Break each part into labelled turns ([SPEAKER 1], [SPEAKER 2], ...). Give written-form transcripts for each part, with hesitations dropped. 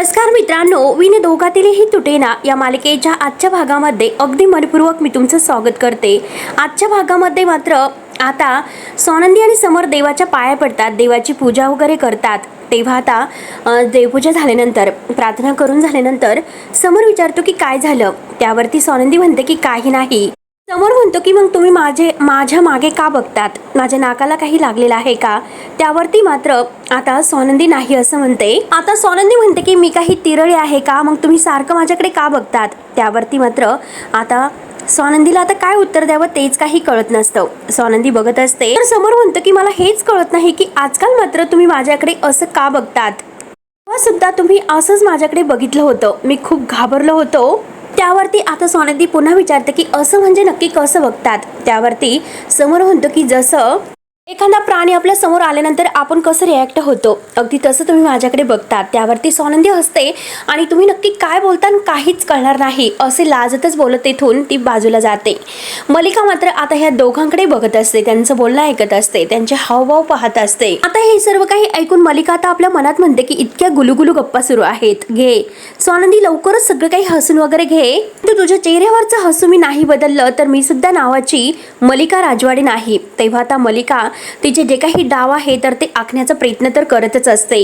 [SPEAKER 1] नमस्कार मित्रांनो, विन दोघातीलही तुटेना या मालिकेच्या आजच्या भागामध्ये अगदी मनपूर्वक मी तुमचं स्वागत करते। आजच्या भागामध्ये मात्र आता स्वानंदी आणि समर देवाच्या पाया पडतात, देवाची पूजा वगैरे करतात। तेव्हा आता देवपूजा झाल्यानंतर प्रार्थना करून झाल्यानंतर समर विचारतो की काय झालं। त्यावरती स्वानंदी म्हणते की काही नाही। समोर म्हणतो की मग तुम्ही माझ्या मागे का बघतात, माझ्या नाकाला काही लागलेलं आहे का। त्यावरती मात्र आता स्वानंदी नाही असं म्हणते। आता स्वानंदी म्हणते की मी काही तिरळे आहे का, मग तुम्ही सारखं माझ्याकडे का बघतात। त्यावरती मात्र आता स्वानंदीला आता काय उत्तर द्यावं तेच काही कळत नसतं। स्वानंदी बघत असते तर समोर म्हणतो की मला हेच कळत नाही की आजकाल मात्र तुम्ही माझ्याकडे असं का बघतात। तेव्हा सुद्धा तुम्ही असंच माझ्याकडे बघितलं होतं, मी खूप घाबरलो होतो। त्यावरती आता स्वानंदी पुन्हा विचारते की असं म्हणजे नक्की कसं बघतात। त्यावरती समोर म्हणतो की जसं एखादा प्राणी आपल्या समोर आल्यानंतर आपण कसं रिॲक्ट होतो, अगदी तसं तुम्ही माझ्याकडे बघतात। त्यावरती स्वानंदी हसते आणि तुम्ही नक्की काय बोलता काहीच कळणार नाही असे लाजतच बोलत तेथून ती बाजूला जाते। मलिका मात्र आता ह्या दोघांकडे बघत असते, त्यांचं बोलणं ऐकत असते, त्यांचे हावभाव पाहत असते। आता हे सर्व काही ऐकून मलिका आता आपल्या मनात म्हणते की इतक्या गुलुगुलू गप्पा सुरू आहेत, घे स्वानंदी लवकरच सगळं काही हसून वगैरे घे। तर तुझ्या चेहऱ्यावरचं हसू मी नाही बदललं तर मी सुद्धा नावाची मलिका राजवाडे नाही। तेव्हा आता मलिका तिचे जे काही डाव आहे तर ते आखण्याचा प्रयत्न तर करतच असते।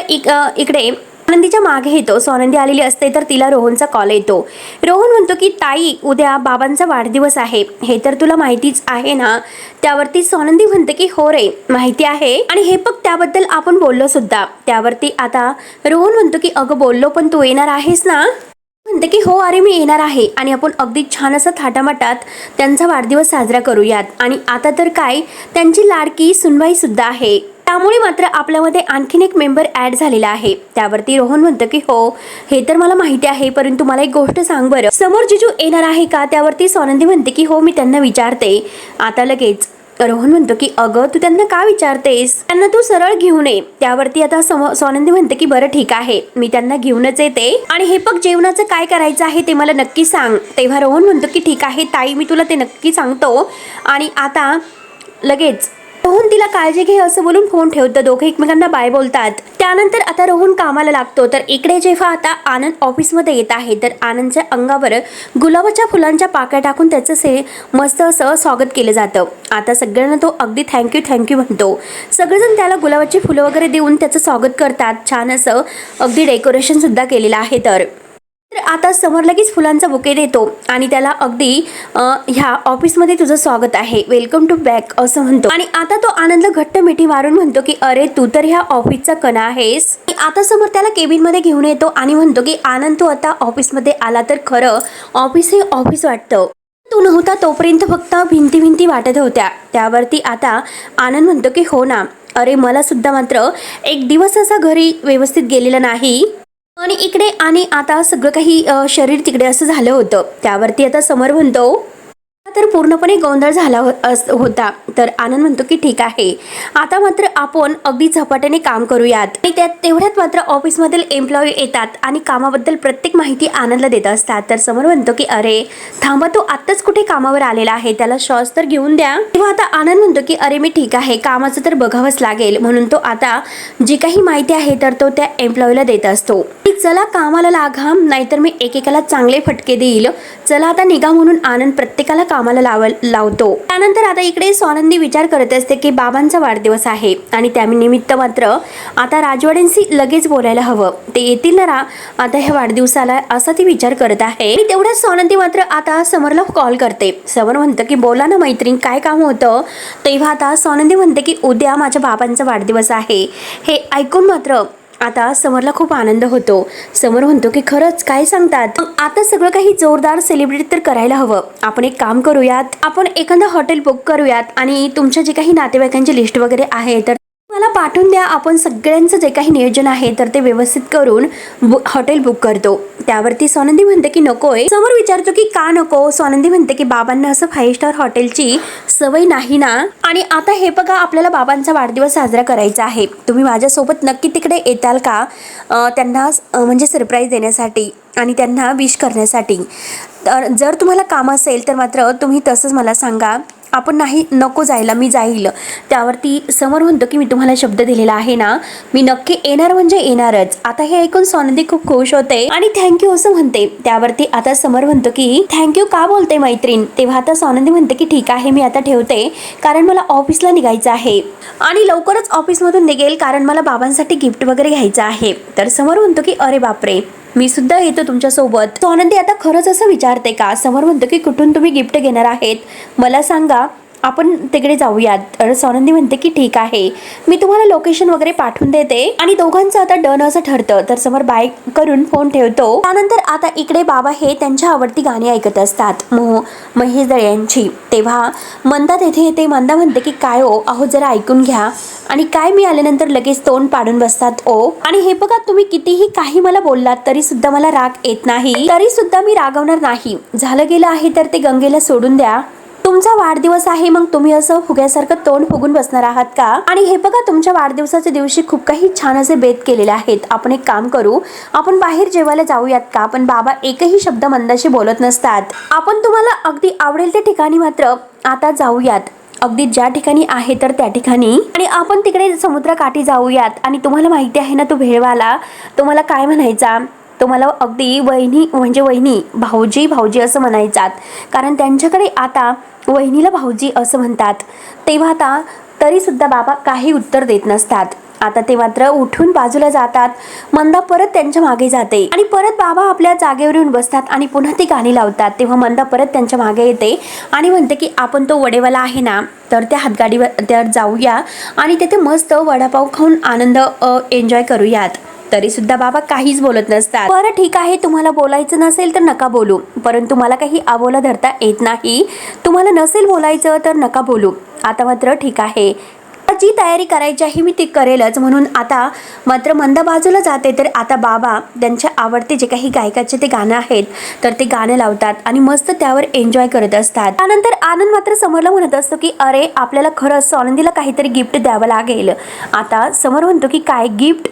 [SPEAKER 1] इकडे स्वानंदीच्या मागे येतो, स्वानंदी आलेली असते तर तिला रोहनचा कॉल येतो। रोहन म्हणतो की ताई उद्या बाबांचा वाढदिवस आहे, हे तर तुला माहितीच आहे ना। त्यावरती स्वानंदी म्हणते की हो रे माहिती आहे आणि हे बघ त्याबद्दल आपण बोललो सुद्धा। त्यावरती आता रोहन म्हणतो की अगं बोललो पण तू येणार आहेस ना। म्हणते की हो अरे मी येणार आहे आणि आपण अगदी छान असं थाटामाटात त्यांचा वाढदिवस साजरा करूयात। आणि आता तर काय त्यांची लाडकी सुनबाई सुद्धा आहे, त्यामुळे मात्र आपल्यामध्ये आणखीन एक मेंबर ऍड झालेला आहे। त्यावरती रोहन म्हणतं की हो हे तर मला माहिती आहे, परंतु मला एक गोष्ट सांग बरं, समोर जिजू येणार आहे का। त्यावरती स्वानंदी म्हणते की हो मी त्यांना विचारते। आता लगेच रोहन म्हणतो की अगं तू त्यांना का विचारतेस, त्यांना तू सरळ घेऊन ये। त्यावरती आता स्वानंदी म्हणते की बरं ठीक आहे मी त्यांना घेऊनच येते आणि हे बघ जेवणाचं काय करायचं आहे ते मला नक्की सांग। तेव्हा रोहन म्हणतो की ठीक आहे ताई मी तुला ते नक्की सांगतो। आणि आता लगेच रोहन तिला काळजी घे असं बोलून फोन ठेवतो, दोघे एकमेकांना बाय बोलतात। त्यानंतर आता रोहन कामाला लागतो तर इकडे जेव्हा आता आनंद ऑफिसमध्ये येत आहे तर आनंदच्या अंगावर गुलाबाच्या फुलांच्या पाकळ्या टाकून त्याचं मस्त असं स्वागत केलं जातं। आता सगळ्यांना तो अगदी थँक्यू म्हणतो, सगळेजण त्याला गुलाबाची फुलं वगैरे देऊन त्याचं स्वागत करतात। छान असं अगदी डेकोरेशन सुद्धा केलेलं आहे। तर आता समर लगेच फुलांचा बुके देतो आणि त्याला अगदी ह्या ऑफिसमध्ये तुझं स्वागत आहे, वेलकम टू बॅक असं म्हणतो। आणि आता तो आनंदला घट्ट मिठी मारून म्हणतो की अरे तू तर ह्या ऑफिसचा कणा आहेस। आता समोर त्याला केबिन मध्ये घेऊन येतो आणि म्हणतो की आनंद तू आता ऑफिसमध्ये आला तर खरं ऑफिस हे ऑफिस वाटतं, तू नव्हता तोपर्यंत फक्त भिंती वाटत होत्या। त्यावरती आता आनंद म्हणतो की हो ना, अरे मला सुद्धा मात्र एक दिवस असा घरी व्यवस्थित गेलेला नाही आणि इकडे आणि आता सगळं काही शरीर तिकडे असं झालं होतं। त्यावरती आता समर म्हणतो तर पूर्णपणे गोंधळ झाला होता। तर आनंद म्हणतो की ठीक आहे आता मात्र आपण अगदी झपाट्याने काम करूयात। आणि तेवढ्यात मात्र ऑफिसमधील एम्प्लॉई येतात आणि कामाबद्दल प्रत्येक माहिती आनंदला देत असतात। तर समर म्हणतो की अरे थांबा तो आत्ताच कुठे कामावर आलेला आहे, त्याला शॉस तर घेऊन द्या। तेव्हा आता आनंद म्हणतो की अरे मी ठीक आहे कामाचं तर बघावंच लागेल, म्हणून तो आता जी काही माहिती आहे तर तो त्या एम्प्लॉईला देत असतो। चला कामाला लागा नाहीतर मी एकेकाला चांगले फटके देईल, चला आता निघा म्हणून आनंद प्रत्येकाला कामाला लावतो। त्यानंतर आता इकडे स्वानंदी विचार करत असते की बाबांचा वाढदिवस आहे आणि त्यानिमित्त मात्र आता राजवाड्यांशी लगेच बोलायला हवं, ते येतील ना आता ह्या वाढदिवसाला असा ती विचार करत आहे। आणि तेवढ्याच स्वानंदी मात्र आता समरला कॉल करते। समर म्हणतं की बोला ना मैत्रीण काय काम होतं। तेव्हा आता स्वानंदी म्हणते की उद्या माझ्या बाबांचा वाढदिवस आहे। हे ऐकून मात्र आता समरला खूप आनंद होतो। समर म्हणतो की खरंच काय सांगतात, आता सगळं काही जोरदार सेलिब्रेट तर करायला हवं। आपण एक काम करूयात, आपण एखादं हॉटेल बुक करूयात आणि तुमच्या जे काही नातेवाईकांची लिस्ट वगैरे आहे तर मला पाठवून द्या, आपण सगळ्यांचं जे काही नियोजन आहे तर ते व्यवस्थित करून हॉटेल बुक करतो। त्यावरती स्वानंदी म्हणते की नकोय। समोर विचारतो की का नको। स्वानंदी म्हणते की बाबांना असं 5 स्टार हॉटेलची सवय नाही ना, आणि आता हे बघा आपल्याला बाबांचा वाढदिवस साजरा करायचा आहे, तुम्ही माझ्यासोबत नक्की तिकडे येताल का त्यांना म्हणजे सरप्राईज देण्यासाठी आणि त्यांना विश करण्यासाठी। तर जर तुम्हाला काम असेल तर मात्र तुम्ही तसंच मला सांगा आपण नाही नको जायला, मी जाईल. त्यावरती समर म्हणतो की मी तुम्हाला शब्द दिलेला आहे ना, मी नक्की येणार म्हणजे येणारच. आता हे ऐकून स्वानंदी खूप खुश होते आणि थँक्यू असं म्हणते. त्यावरती आता समर म्हणतो की थँक्यू का बोलते मैत्रीण. तेव्हा आता स्वानंदी म्हणते की ठीक आहे, मी आता ठेवते, कारण मला ऑफिसला निघायचं आहे आणि लवकरच ऑफिसमधून निघेल, कारण मला बाबांसाठी गिफ्ट वगैरे घ्यायचं आहे. तर समर म्हणतो की अरे बापरे, मी सुद्धा येतो तुमच्यासोबत. स्वानंदी आता खरंच असं विचारते का. समर म्हणतो की कुठून तुम्ही गिफ्ट घेणार आहेत मला सांगा, आपण तिकडे जाऊयात. तर स्वानंदी म्हणते की ठीक आहे, मी तुम्हाला लोकेशन वगैरे पाठवून देते. आणि दोघांचं आता डन असं ठरतं. तर समर बाईक करून फोन ठेवतो. त्यानंतर आता इकडे बाबा हे त्यांच्या आवडती गाणी ऐकत असतात, महेश दळे यांची. तेव्हा मंदा तेथे येते. मंदा म्हणते की काय ओ, अहो जरा ऐकून घ्या. आणि काय मी आल्यानंतर लगेच तोंड पाडून बसतात ओ. आणि हे बघा, तुम्ही कितीही काही मला बोललात तरी सुद्धा मला राग येत नाही, तरी सुद्धा मी रागवणार नाही. झालं गेलं आहे तर ते गंगेला सोडून द्या. तुमचा वाढदिवस आहे, मग तुम्ही असं फुग्यासारखं तोंड फुगून बसणार आहात का. आणि हे बघा, तुमच्या वाढदिवसाच्या दिवशी खूप काही छान असे बेत केलेले आहेत. आपण एक काम करू, आपण बाहेर जेवायला जाऊयात का. पण बाबा एकही शब्द मंदाशी बोलत नसतात. आपण तुम्हाला अगदी आवडेल त्या ठिकाणी मात्र आता जाऊयात, अगदी ज्या ठिकाणी आहे तर त्या ठिकाणी. आणि आपण तिकडे समुद्रकाठी जाऊयात. आणि तुम्हाला माहिती आहे ना, तो भेळवाला तुम्हाला काय म्हणायचा, तुम्हाला अगदी वहिनी म्हणजे वहिनी, भाऊजी भाऊजी असं म्हणायचात, कारण त्यांच्याकडे आता वहिनीला भाऊजी असं म्हणतात. तेव्हा आता तरी सुद्धा बाबा काही उत्तर देत नसतात. आता ते मात्र उठून बाजूला जातात. मंदा परत त्यांच्या मागे जाते आणि परत बाबा आपल्या जागेवर येऊन बसतात आणि पुन्हा ती गाणी लावतात. तेव्हा मंदा परत त्यांच्या मागे येते आणि म्हणते की आपण तो वडेवाला आहे ना, तर त्या हातगाडीवर त्यावर जाऊया आणि तिथे मस्त वडापाव खाऊन आनंद एन्जॉय करूयात. तरी सुद्धा बाबा काहीच बोलत नसतात. बरं ठीक आहे, तुम्हाला बोलायचं नसेल तर नका बोलू, परंतु मला काही आबोला धरता येत नाही. तुम्हाला नसेल बोलायचं तर नका बोलू. आता मात्र ठीक आहे, जी तयारी करायची आहे मी ती करेलच. म्हणून आता मात्र मंदा बाजूला जाते. तर आता बाबा त्यांच्या आवडते जे काही गायकाचे ते गाणं आहेत तर ते गाणं लावतात आणि मस्त त्यावर एन्जॉय करत असतात. त्यानंतर आनंद मात्र समरला म्हणत असतो की अरे आपल्याला खरंच स्वानंदीला काहीतरी गिफ्ट द्यावं लागेल. आता समर म्हणतो की काय गिफ्ट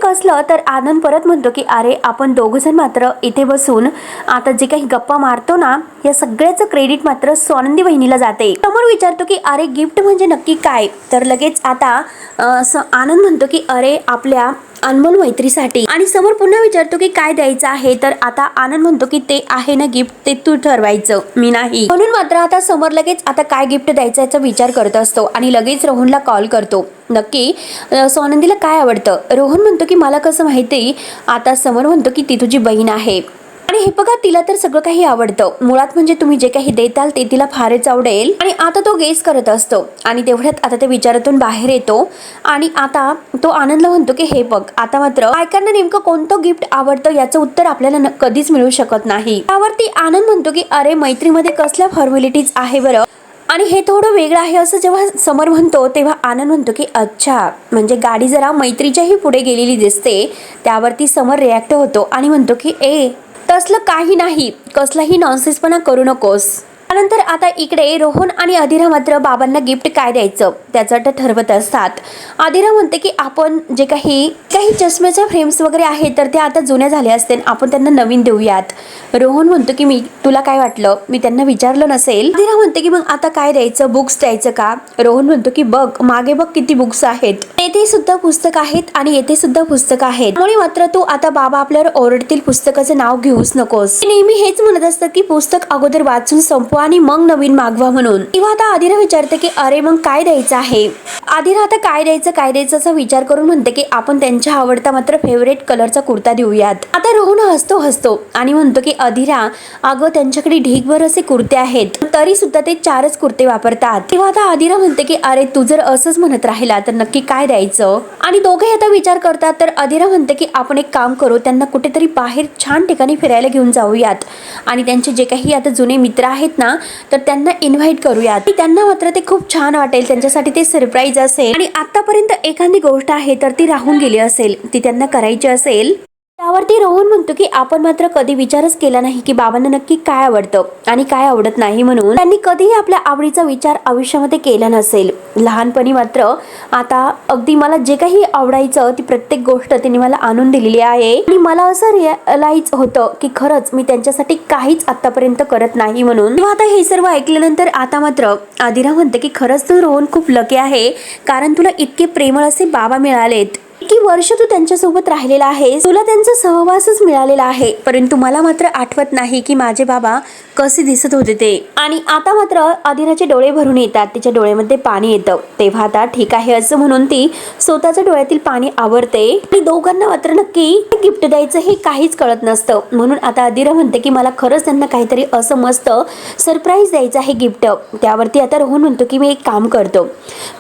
[SPEAKER 1] कसलं. तर आनंद परत म्हणतो की अरे आपण दोघंजण मात्र इथे बसून आता जे काही गप्पा मारतो ना, या सगळ्याचं क्रेडिट मात्र स्वानंदी बहिणीला जाते. समोर विचारतो की अरे गिफ्ट म्हणजे नक्की काय. तर लगेच आता आनंद म्हणतो की अरे आपल्या अनमोल मैत्रीसाठी. आणि समोर पुन्हा विचारतो की काय द्यायचं आहे. तर आता आनंद म्हणतो की ते आहे ना गिफ्ट, ते तू ठरवायचं, मी नाही. म्हणून मात्र आता समोर लगेच आता काय गिफ्ट द्यायचा याचा विचार करत असतो आणि लगेच रोहनला कॉल करतो. नक्की स्वानंदीला काय आवडतं. रोहन म्हणतो की मला कसं माहिती. आता समोर म्हणतो की ती तुझी बहीण आहे आणि हे बघा तिला तर सगळं काही आवडतं. मुळात म्हणजे तुम्ही जे काही देताल ते तिला फारच आवडेल. आणि आता तो गेस करत असतो आणि तेवढ्यात आता ते विचारातून बाहेर येतो आणि आता तो आनंदला म्हणतो की हे बघ, आता मात्र बायकांना नेमकं कोणतं गिफ्ट आवडतं याचं उत्तर आपल्याला कधीच मिळू शकत नाही. त्यावरती आनंद म्हणतो की अरे मैत्रीमध्ये कसल्या फॉर्मॅलिटीज आहे बरं, आणि हे थोडं वेगळं आहे असं जेव्हा समर म्हणतो तेव्हा आनंद म्हणतो की अच्छा, म्हणजे गाडी जरा मैत्रीच्याही पुढे गेलेली दिसते. त्यावरती समर रिॲक्ट होतो आणि म्हणतो की ए तसलं काही नाही, कसलाही नॉनसेन्सपणा करू नकोस. त्यानंतर आता इकडे रोहन आणि अधिरा मात्र बाबांना गिफ्ट काय द्यायचं त्याचं ठरवत असतात. अधिरा म्हणते की आपण जे काही चष्म्याच्या फ्रेम्स वगैरे आहेत तर ते आता जुन्या झाले असतील, आपण त्यांना नवीन देऊयात. रोहन म्हणतो की मी तुला काय वाटलं, मी त्यांना विचारलं नसेल. अधिरा म्हणते की मग आता काय द्यायचं, बुक्स द्यायचं का. रोहन म्हणतो की बघ मागे बघ किती बुक्स आहेत, येथे सुद्धा पुस्तक आहेत आणि येथे सुद्धा पुस्तक आहेत. त्यामुळे मात्र तू आता बाबा आपल्यावर ओरडतील पुस्तकाचं नाव घेऊच नकोस. नेहमी हेच म्हणत असतं की पुस्तक अगोदर वाचून संपवा आणि मग नवीन मागवा म्हणून. तेव्हा आता आदिरा विचारते की अरे मग काय द्यायचं आहे. आदिरा आता काय द्यायचं असा विचार करून म्हणते की आपण त्यांच्या आवडता मात्र फेवरेट कलरचा कुर्ता देऊयात. आता रोहन हसतो आणि म्हणतो की अधिरा अगं त्यांच्याकडे ढीगभर असे कुर्ते आहेत, तरी सुद्धा ते 4च कुर्ते वापरतात. तेव्हा आता अधिरा म्हणते की अरे तू जर असंच म्हणत राहिला तर नक्की काय द्यायचं. आणि दोघे आता विचार करतात. तर अधिरा म्हणते की आपण एक काम करू, त्यांना कुठेतरी बाहेर छान ठिकाणी फिरायला घेऊन जाऊयात आणि त्यांचे जे काही आता जुने मित्र आहेत ना तर त्यांना इन्व्हाइट करूयात. त्यांना मात्र ते खूप छान वाटेल, त्यांच्यासाठी ते सरप्राईज असेल. आणि आतापर्यंत एखादी गोष्ट आहे तर ती राहून गेली असेल, ती त्यांना करायची असेल. त्यावरती रोहन म्हणतो की आपण मात्र कधी विचारच केला नाही की बाबांना नक्की काय आवडतं आणि काय आवडत नाही, म्हणून त्यांनी कधीही आपल्या आवडीचा विचार आयुष्यामध्ये केला नसेल. लहानपणी मात्र आता अगदी मला जे काही आवडायचं ती प्रत्येक गोष्ट त्यांनी मला आणून दिलेली आहे आणि मला असं रिअलाइज होतं की खरंच मी त्यांच्यासाठी काहीच आतापर्यंत करत नाही म्हणून. तेव्हा आता हे सर्व ऐकल्यानंतर आता मात्र आदिरा म्हणते की खरंच तू रोहन खूप लकी आहे, कारण तुला इतके प्रेमळ असे बाबा मिळालेत. इतकी वर्ष तू त्यांच्यासोबत राहिलेला आहेस, तुला त्यांचा सहवासच मिळालेला आहे, परंतु मला मात्र आठवत नाही की माझे बाबा कसे दिसत होते ते. आणि आता मात्र आदिराचे डोळे भरून येतात, तिच्या डोळ्यामध्ये पाणी येतं. तेव्हा आता ठीक आहे असं म्हणून ती स्वतःच्या डोळ्यातील पाणी आवरते आणि दोघांना मात्र नक्की गिफ्ट द्यायचं हे काहीच कळत नसतं. म्हणून आता आदिरा म्हणते की मला खरंच त्यांना काहीतरी असं मस्त सरप्राईज द्यायचं आहे गिफ्ट. त्यावरती आता रोहन म्हणतो की मी एक काम करतो,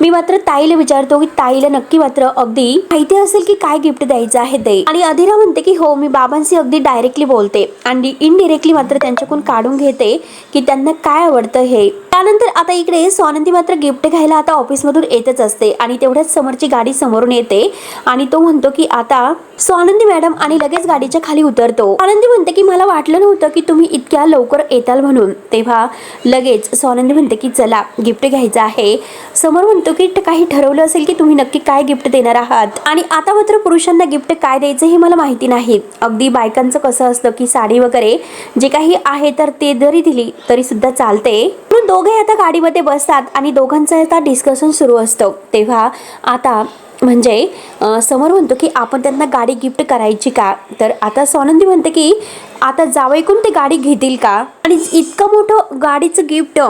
[SPEAKER 1] मी मात्र ताईला विचारतो की ताईला नक्की मात्र अगदी माहिती असेल की काय गिफ्ट द्यायचं आहे ते. आणि आदिरा म्हणते की हो, मी बाबांशी अगदी डायरेक्टली बोलते आणि इनडिरेक्टली मात्र त्यांच्याकडून काढून घेते की त्यांना काय आवडतं हे. त्यानंतर आता इकडे स्वानंदी मात्र गिफ्ट घ्यायला आता ऑफिसमधून येतच असते आणि तेवढ्याच समोरची गाडी समोरून येते आणि तो म्हणतो की आता स्वानंदी मॅडम आणि लगेच गाडीच्या खाली उतरतो. स्वानंदी म्हणते की मला वाटलं नव्हतं की तुम्ही इतक्या लवकर येताल म्हणून. तेव्हा लगेच स्वानंदी म्हणते की चला गिफ्ट घ्यायचं आहे. समोर म्हणतो की काही ठरवलं असेल की तुम्ही नक्की काय गिफ्ट देणार आहात. आणि आता मात्र पुरुषांना गिफ्ट काय द्यायचं हे मला माहिती नाही. अगदी बायकांचं कसं असतं की साडी वगैरे जे काही आहे तर ते जरी दिली तरी सुद्धा चालते. म्हणून दोघे आता गाडीमध्ये बसतात आणि दोघांचं आता डिस्कशन सुरू असतं. तेव्हा आता म्हणजे समोर म्हणतो की आपण त्यांना गाडी गिफ्ट करायची का. तर आता स्वानंदी म्हणते की आता जावईकून ते गाडी घेतील का आणि इतकं मोठं गाडीचं गिफ्ट.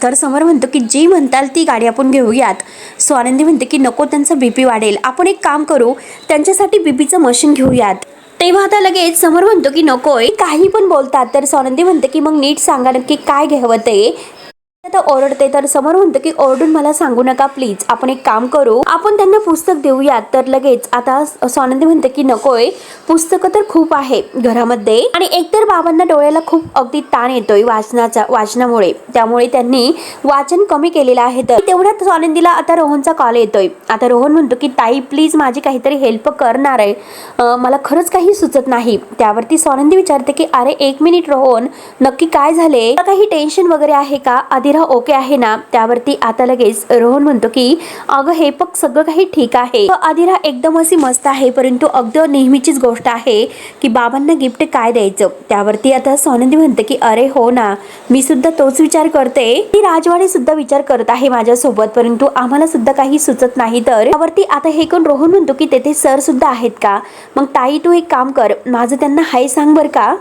[SPEAKER 1] तर समोर म्हणतो की जी म्हणताल ती गाडी आपण घेऊयात. स्वानंदी म्हणते की नको, त्यांचा बीपी वाढेल, आपण एक काम करू त्यांच्यासाठी बीपीचं मशीन घेऊयात. तेव्हा आता लगेच समोर म्हणतो की नकोय, काही पण बोलतात. तर स्वानंदी म्हणते की मग नीट सांगा नक्की काय घ्यावं ते. आता ओरडते. तर समोर म्हणतो की ओरडून मला सांगू नका प्लीज, आपण एक काम करू, आपण त्यांना पुस्तक देऊयात. तर लगेच आता स्वानंदी म्हणते की नकोय, पुस्तकं तर खूप आहे घरामध्ये आणि एकतर बाबांना डोळ्याला खूप अगदी ताण येतोय वाचनामुळे, त्यामुळे त्यांनी वाचन कमी केलेलं आहे. तर तेवढ्यात स्वानंदीला आता रोहनचा कॉल येतोय. आता रोहन म्हणतो की ताई प्लीज माझी काहीतरी हेल्प करणार आहे, मला खरंच काही सुचत नाही. त्यावरती स्वानंदी विचारते की अरे एक मिनिट रोहन, नक्की काय झाले, काही टेन्शन वगैरे आहे का, आदिरा ओके आहे ना. त्यावरती आता लगेच रोहन म्हणतो की अगं हे पण सगळं काही ठीक आहे, आदिरा एकदम अशी मस्त आहे, परंतु अगदी नेहमीचीच गोष्ट आहे की बाबांना गिफ्ट काय द्यायचं. त्यावरती आता स्वानंदी म्हणते की अरे हो ना, मी सुद्धा तोच विचार करते, ती राजवाडे सुद्धा विचार करत आहे माझ्यासोबत, परंतु आम्हाला सुद्धा काही सुचत नाही. तर त्यावरती आता हे कोण रोहन म्हणतो की तेथे सर सुद्धा आहेत का. मग ताई तू एक काम कर, माझं त्यांना हाय सांग बर का.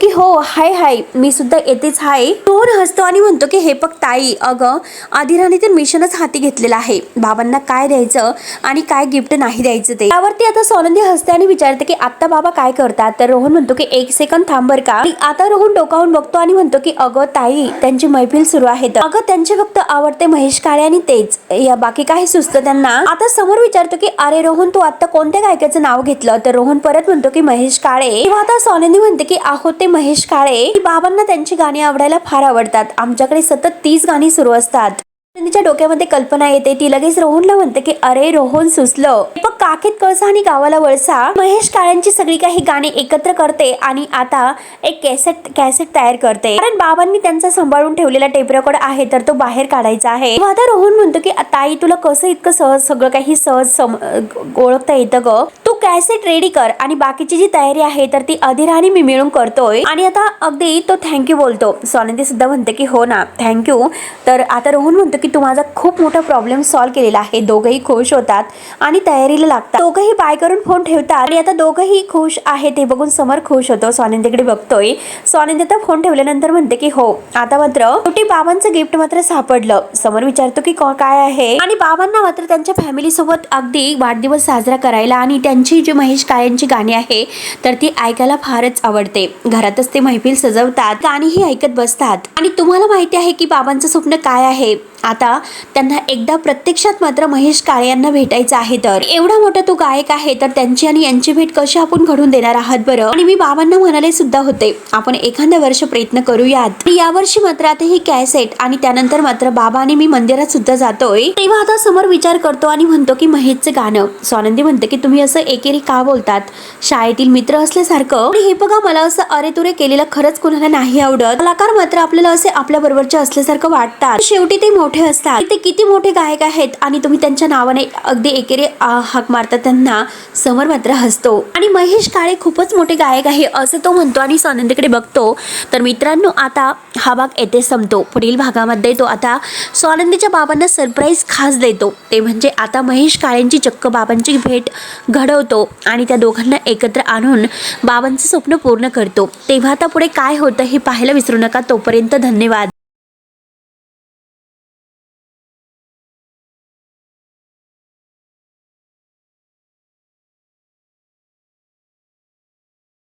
[SPEAKER 1] की हो हाय हाय, मी सुद्धा येतेच हाय. रोहन हसतो आणि म्हणतो की हे बघ ताई, अगं आदिराने ते मिशनच हाती घेतलेलं आहे, बाबांना काय द्यायचं आणि काय गिफ्ट नाही द्यायचं ते. त्यावरती आता स्वानंदी हसते आणि विचारते की आता बाबा काय करतात. तर रोहन म्हणतो की एक सेकंद थांब बर का. आता रोहन डोकावून बघतो आणि म्हणतो की अगं ताई त्यांची मैफिल सुरू आहे, अगं त्यांचे फक्त आवडते महेश काळे आणि तेच, या बाकी काही सुचतं त्यांना. आता समोर विचारतो की अरे रोहन तू आता कोणत्या गायकाचं नाव घेतलं. तर रोहन परत म्हणतो की महेश काळे. तेव्हा आता स्वानंदी म्हणते की आहो ते महेश काळे, बाबांना त्यांची गाणी आवडायला फार आवडतात, आमच्याकडे सतत 30 गाणी सुरू असतात. तिच्या डोक्यामध्ये कल्पना येते. ती लगेच रोहनला म्हणते की अरे रोहन सुचलं, पण काखेत कळसा आणि गावाला वळसा महेश काळ्यांची सगळी काही गाणी एकत्र करते आणि आता एक कॅसेट तयार करते, कारण बाबांनी त्यांचा सांभाळून ठेवलेला टेप रेकॉर्ड आहे तर तो बाहेर काढायचा आहे. आता रोहन म्हणतो की ताई तुला कसं इतकं सहज सगळं काही सहज ओळखता येतं ग, तू कॅसेट रेडी कर आणि बाकीची जी तयारी आहे तर ती आदिरा आणि मी मिळून करतोय. आणि आता अगदी तो थँक्यू बोलतो. स्वानंदी सुद्धा म्हणते की हो ना थँक्यू. तर आता रोहन म्हणतो की तू माझा खूप मोठा प्रॉब्लेम सॉल्व्ह केलेला आहे. दोघंही खुश होतात आणि तयारीला लागतात. दोघंही बाय करून फोन ठेवतात आणि आता दोघंही खुश आहे ते बघून समर खुश होतो. स्वानंदीकडे बघतोय. स्वानंदी आता फोन ठेवल्यानंतर म्हणते की हो आता मात्र शेवटी बाबांचं गिफ्ट मात्र सापडलं. समर विचारतो की काय आहे आणि बाबांना मात्र त्यांच्या फॅमिली सोबत अगदी वाढदिवस साजरा करायला आणि त्यांची जी महेश काळेंची गाणी आहे तर ती ऐकायला फारच आवडते. घरातच ते मैफिल सजवतात, गाणीही ऐकत बसतात. आणि तुम्हाला माहिती आहे की बाबांचं स्वप्न काय आहे. आता त्यांना एकदा प्रत्यक्षात मात्र महेश काळे यांना भेटायचं आहे. तर एवढा मोठा तो गायक आहे तर त्यांची आणि यांची भेट कशी आपण घडून देणार आहात बरं. आणि मी बाबांना म्हणाले सुद्धा होते आपण एखाद्या वर्ष प्रयत्न करूयात. आणि यावर्षी मात्र आता ही कॅसेट आणि त्यानंतर मात्र बाबा आणि मी मंदिरात सुद्धा जातोय. तेव्हा आता समोर विचार करतो आणि म्हणतो की महेशचं गाणं. स्वानंदी म्हणते की तुम्ही असं एकेरी का बोलतात, शाळेतील मित्र असल्यासारखं. आणि हे बघा मला असं अरे तुरे केलेलं खरंच कोणाला नाही आवडत. कलाकार मात्र आपल्याला असे आपल्या बरोबरचे असल्यासारखं वाटतात. शेवटी ते मोठे असतात. ते किती मोठे गायक आहेत आणि तुम्ही त्यांच्या नावाने अगदी एकेरी हाक मारता त्यांना. समोर मात्र हसतो आणि महेश काळे खूपच मोठे गायक आहे असे तो म्हणतो आणि स्वानंदीकडे बघतो. तर मित्रांनो आता हा भाग येथे संपतो. पुढील भागामध्ये तो आता स्वानंदीच्या बाबांना सरप्राईज खास देतो. ते म्हणजे आता महेश काळेंची चक्क बाबांची भेट घडवतो आणि त्या दोघांना एकत्र आणून बाबांचं स्वप्न पूर्ण करतो. तेव्हा आता पुढे काय होतं हे पाहायला विसरू नका. तोपर्यंत धन्यवाद.